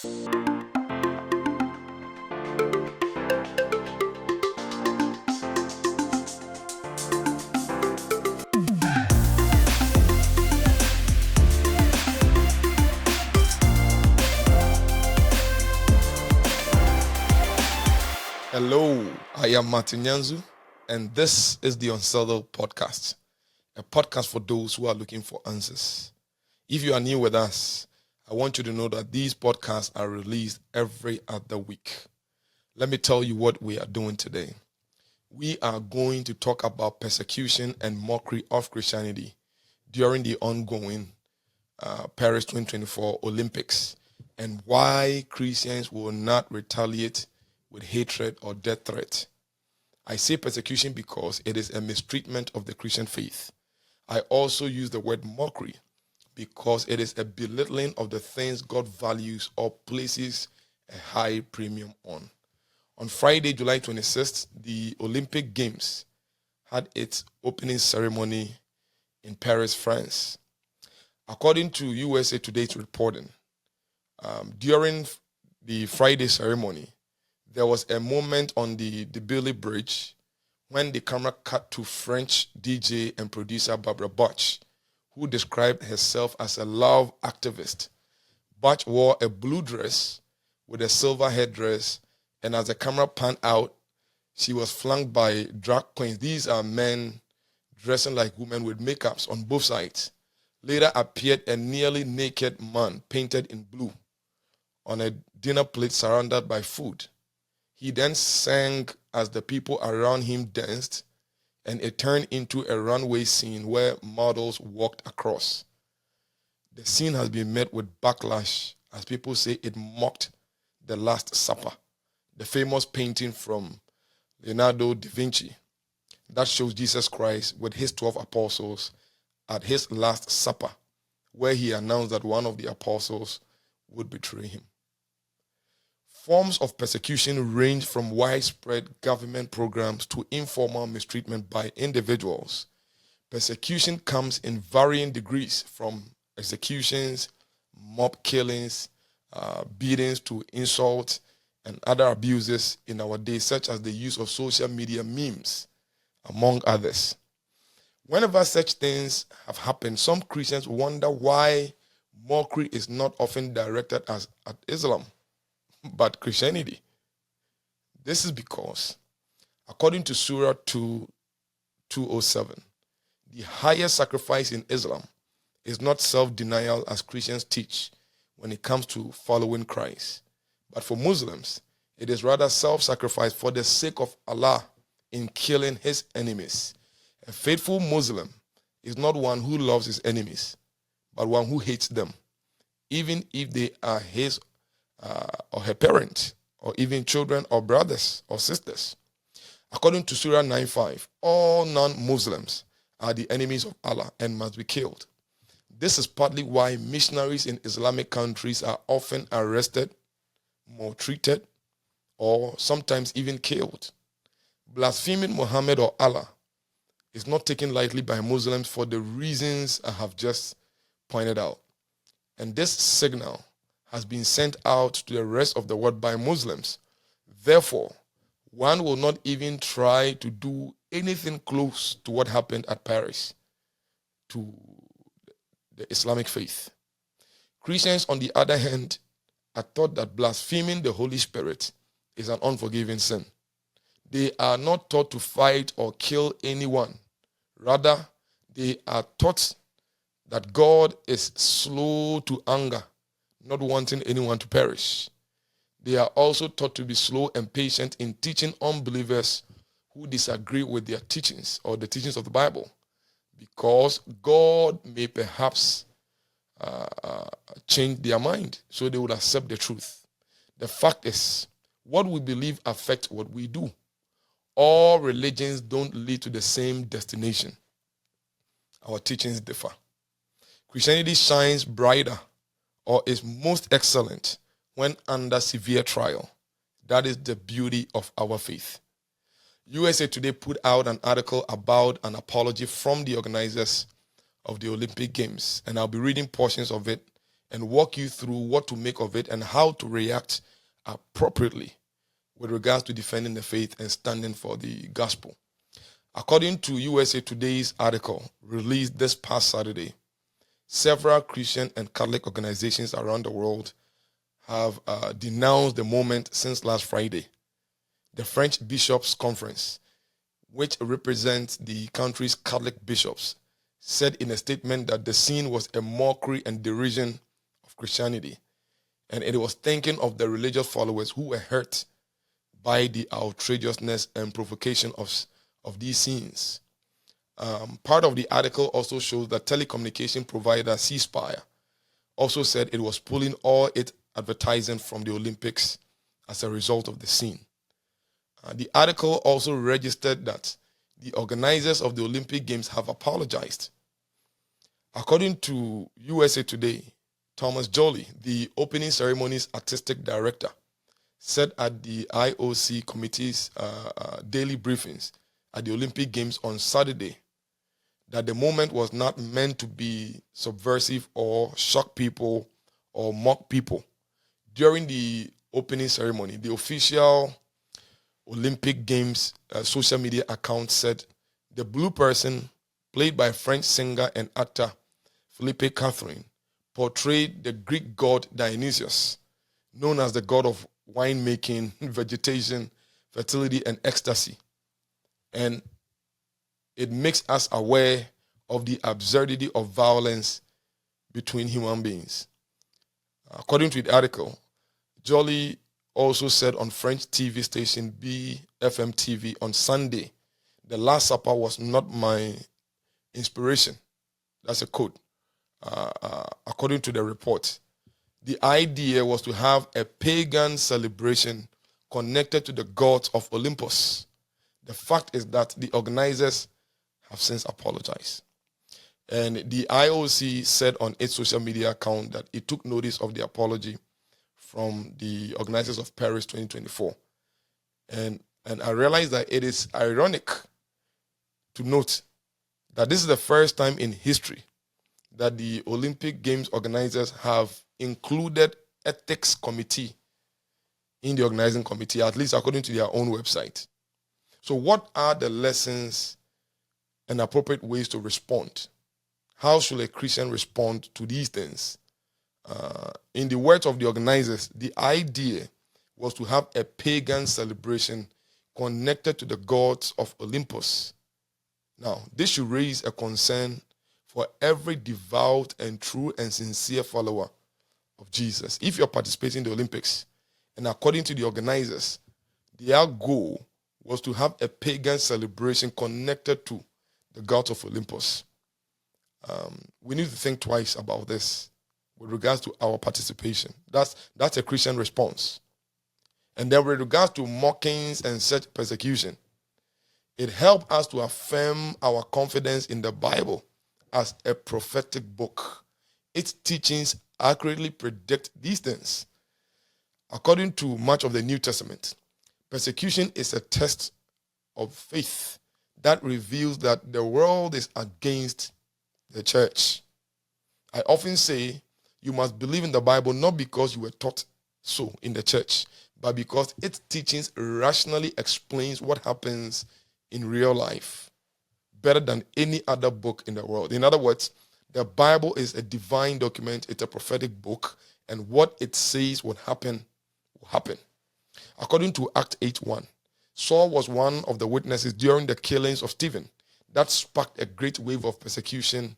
Hello, I am Martin Nyanzu, and this is the Unsettled Podcast, a podcast for those who are looking for answers. If you are new with us, I want you to know that these podcasts are released every other week. Let me tell you what we are doing today. We are going to talk about persecution and mockery of Christianity during the ongoing Paris 2024 Olympics and why Christians will not retaliate with hatred or death threat. I say persecution because it is a mistreatment of the Christian faith. I also use the word mockery because it is a belittling of the things God values or places a high premium on. On Friday, July 26th, the Olympic Games had its opening ceremony in Paris, France. According to USA Today's reporting, during the Friday ceremony, there was a moment on the Billy Bridge when the camera cut to French DJ and producer Barbara Bach, who described herself as a love activist. Bach wore a blue dress with a silver headdress, and as the camera panned out, she was flanked by drag queens. These are men dressing like women with makeups on both sides. Later appeared a nearly naked man painted in blue on a dinner plate surrounded by food. He then sang as the people around him danced, and it turned into a runway scene where models walked across. The scene has been met with backlash as people say it mocked the Last Supper, the famous painting from Leonardo da Vinci that shows Jesus Christ with his 12 apostles at his Last Supper, where he announced that one of the apostles would betray him. Forms of persecution range from widespread government programs to informal mistreatment by individuals. Persecution comes in varying degrees, from executions, mob killings, beatings to insults and other abuses in our day, such as the use of social media memes, among others. Whenever such things have happened, some Christians wonder why mockery is not often directed at Islam, but Christianity. This is because, according to Surah 2:207, the highest sacrifice in Islam is not self-denial as Christians teach when it comes to following Christ, but for Muslims, it is rather self-sacrifice for the sake of Allah in killing his enemies. A faithful Muslim is not one who loves his enemies, but one who hates them, even if they are his or her parents, or even children or brothers or sisters. According to Surah 9:5, all non-Muslims are the enemies of Allah and must be killed. This is partly why missionaries in Islamic countries are often arrested, maltreated, or sometimes even killed. Blaspheming Muhammad or Allah is not taken lightly by Muslims for the reasons I have just pointed out. And this signal has been sent out to the rest of the world by Muslims. Therefore, one will not even try to do anything close to what happened at Paris to the Islamic faith. Christians, on the other hand, are taught that blaspheming the Holy Spirit is an unforgiving sin. They are not taught to fight or kill anyone. Rather, they are taught that God is slow to anger, not wanting anyone to perish. They are also taught to be slow and patient in teaching unbelievers who disagree with their teachings or the teachings of the Bible, because God may perhaps change their mind so they would accept the truth. The fact is, what we believe affects what we do. All religions don't lead to the same destination. Our teachings differ. Christianity shines brighter or is most excellent when under severe trial. That is the beauty of our faith. USA Today put out an article about an apology from the organizers of the Olympic Games, and I'll be reading portions of it and walk you through what to make of it and how to react appropriately with regards to defending the faith and standing for the gospel. According to USA Today's article released this past Saturday, several Christian and Catholic organizations around the world have denounced the moment since last Friday. The French Bishops' Conference, which represents the country's Catholic bishops, said in a statement that the scene was a mockery and derision of Christianity, and it was thinking of the religious followers who were hurt by the outrageousness and provocation of these scenes. Part of the article also shows that telecommunication provider Ceasefire also said it was pulling all its advertising from the Olympics as a result of the scene. The article also registered that the organizers of the Olympic Games have apologized. According to USA Today, Thomas Joly, the opening ceremonies artistic director, said at the IOC committee's daily briefings at the Olympic Games on Saturday that the moment was not meant to be subversive or shock people or mock people. During the opening ceremony, the official Olympic Games social media account said the blue person, played by French singer and actor Philippe Catherine, portrayed the Greek god Dionysius, known as the god of winemaking, vegetation, fertility, and ecstasy. And it makes us aware of the absurdity of violence between human beings. According to the article, Joly also said on French TV station BFM TV on Sunday, the Last Supper was not my inspiration. That's a quote. According to the report, the idea was to have a pagan celebration connected to the gods of Olympus. The fact is that the organizers have since apologized. And the IOC said on its social media account that it took notice of the apology from the organizers of Paris 2024. And I realized that it is ironic to note that this is the first time in history that the Olympic Games organizers have included ethics committee in the organizing committee, at least according to their own website. So what are the lessons and appropriate ways to respond? How should a Christian respond to these things? In the words of the organizers, the idea was to have a pagan celebration connected to the gods of Olympus. Now, this should raise a concern for every devout and true and sincere follower of Jesus. If you're participating in the Olympics, and according to the organizers, their goal was to have a pagan celebration connected to the gods of Olympus. We need to think twice about this with regards to our participation. That's a Christian response. And then with regards to mockings and such persecution, it helped us to affirm our confidence in the Bible as a prophetic book. Its teachings accurately predict these things. According to much of the New Testament, persecution is a test of faith that reveals that the world is against the church. I often say you must believe in the Bible not because you were taught so in the church, but because its teachings rationally explains what happens in real life better than any other book in the world. In other words, the Bible is a divine document, it's a prophetic book, and what it says would happen will happen. According to Acts 8:1, Saul was one of the witnesses during the killings of Stephen. That sparked a great wave of persecution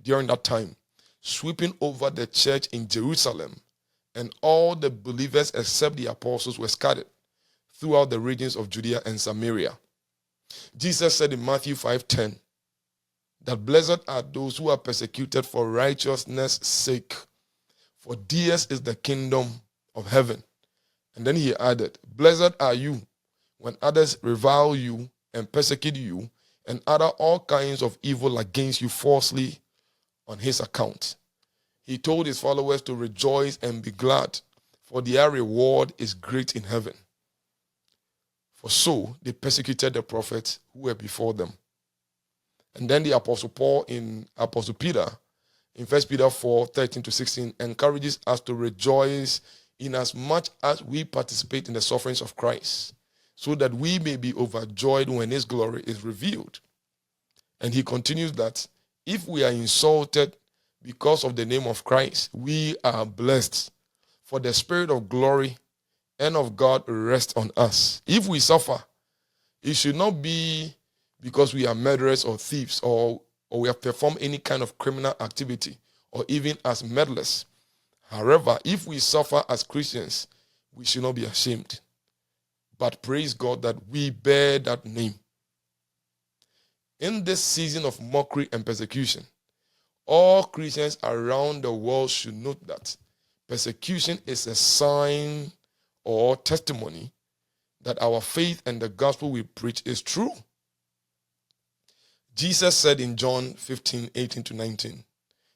during that time, sweeping over the church in Jerusalem, and all the believers except the apostles were scattered throughout the regions of Judea and Samaria. Jesus said in Matthew 5:10 that blessed are those who are persecuted for righteousness' sake, for theirs is the kingdom of heaven. And then he added, blessed are you when others revile you and persecute you and utter all kinds of evil against you falsely on his account. He told his followers to rejoice and be glad, for their reward is great in heaven. For so they persecuted the prophets who were before them. And then the Apostle Peter in 1 Peter 4:13-16 encourages us to rejoice in as much as we participate in the sufferings of Christ, so that we may be overjoyed when his glory is revealed. And he continues that if we are insulted because of the name of Christ, we are blessed, for the spirit of glory and of God rests on us. If we suffer, it should not be because we are murderers or thieves or we have performed any kind of criminal activity or even as meddlers. However, if we suffer as Christians, we should not be ashamed, but praise God that we bear that name. In this season of mockery and persecution, all Christians around the world should note that persecution is a sign or testimony that our faith and the gospel we preach is true. Jesus said in John 15:18-19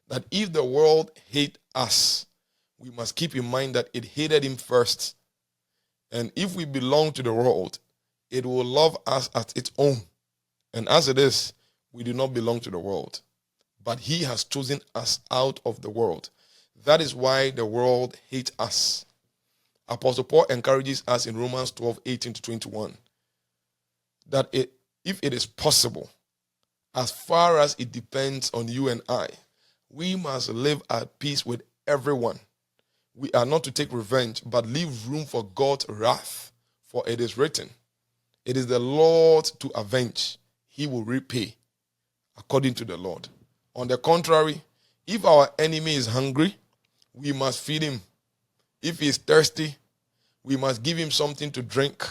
that if the world hate us, we must keep in mind that it hated him first. And if we belong to the world, it will love us as its own. And as it is, we do not belong to the world, but he has chosen us out of the world. That is why the world hates us. Apostle Paul encourages us in Romans 12:18-21 that if it is possible, as far as it depends on you and I, we must live at peace with everyone. We are not to take revenge, but leave room for God's wrath. For it is written, it is the Lord to avenge. He will repay according to the Lord. On the contrary, if our enemy is hungry, we must feed him. If he is thirsty, we must give him something to drink.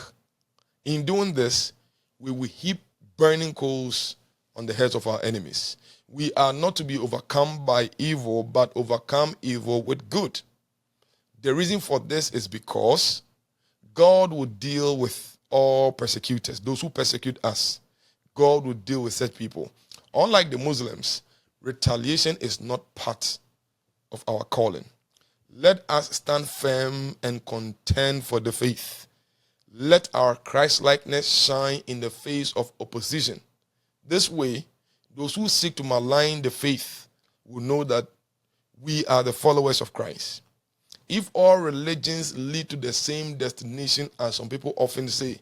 In doing this, we will heap burning coals on the heads of our enemies. We are not to be overcome by evil, but overcome evil with good. The reason for this is because God will deal with all persecutors, those who persecute us. God will deal with such people. Unlike the Muslims, retaliation is not part of our calling. Let us stand firm and contend for the faith. Let our Christ-likeness shine in the face of opposition. This way, those who seek to malign the faith will know that we are the followers of Christ. If all religions lead to the same destination, as some people often say,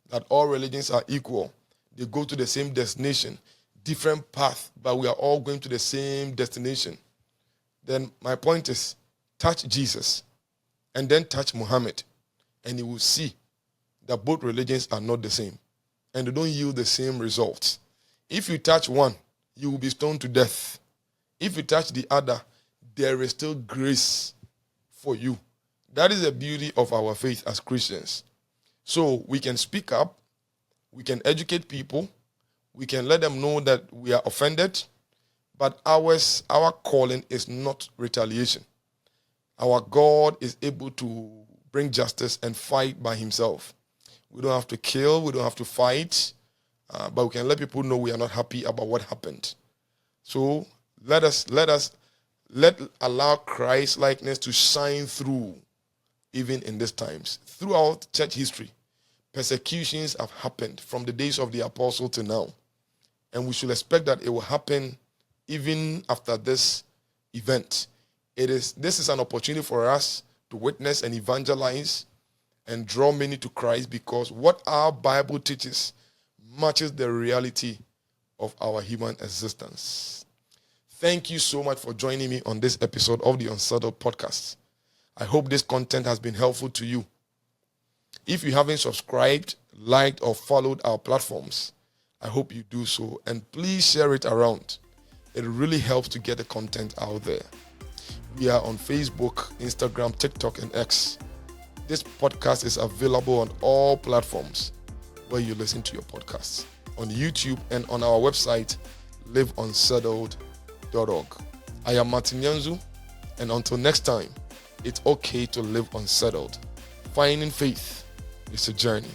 that all religions are equal, they go to the same destination, different path, but we are all going to the same destination, then my point is, touch Jesus and then touch Muhammad, and you will see that both religions are not the same and they don't yield the same results. If you touch one, you will be stoned to death. If you touch the other, there is still grace for you. That is the beauty of our faith as Christians. So we can speak up, we can educate people, we can let them know that we are offended, but our calling is not retaliation. Our God is able to bring justice and fight by himself. We don't have to kill, we don't have to fight, but we can let people know we are not happy about what happened. So let allow Christ likeness to shine through even in these times. Throughout church history, persecutions have happened from the days of the apostle to now. And we should expect that it will happen even after this event. This is an opportunity for us to witness and evangelize and draw many to Christ, because what our Bible teaches matches the reality of our human existence. Thank you so much for joining me on this episode of the Unsettled Podcast. I hope this content has been helpful to you. If you haven't subscribed, liked, or followed our platforms, I hope you do so, and please share it around. It really helps to get the content out there. We are on Facebook, Instagram, TikTok, and X. This podcast is available on all platforms where you listen to your podcasts, on YouTube and on our website, liveunsettled.org. I am Martin Nyanzu, and until next time, it's okay to live unsettled. Finding faith is a journey.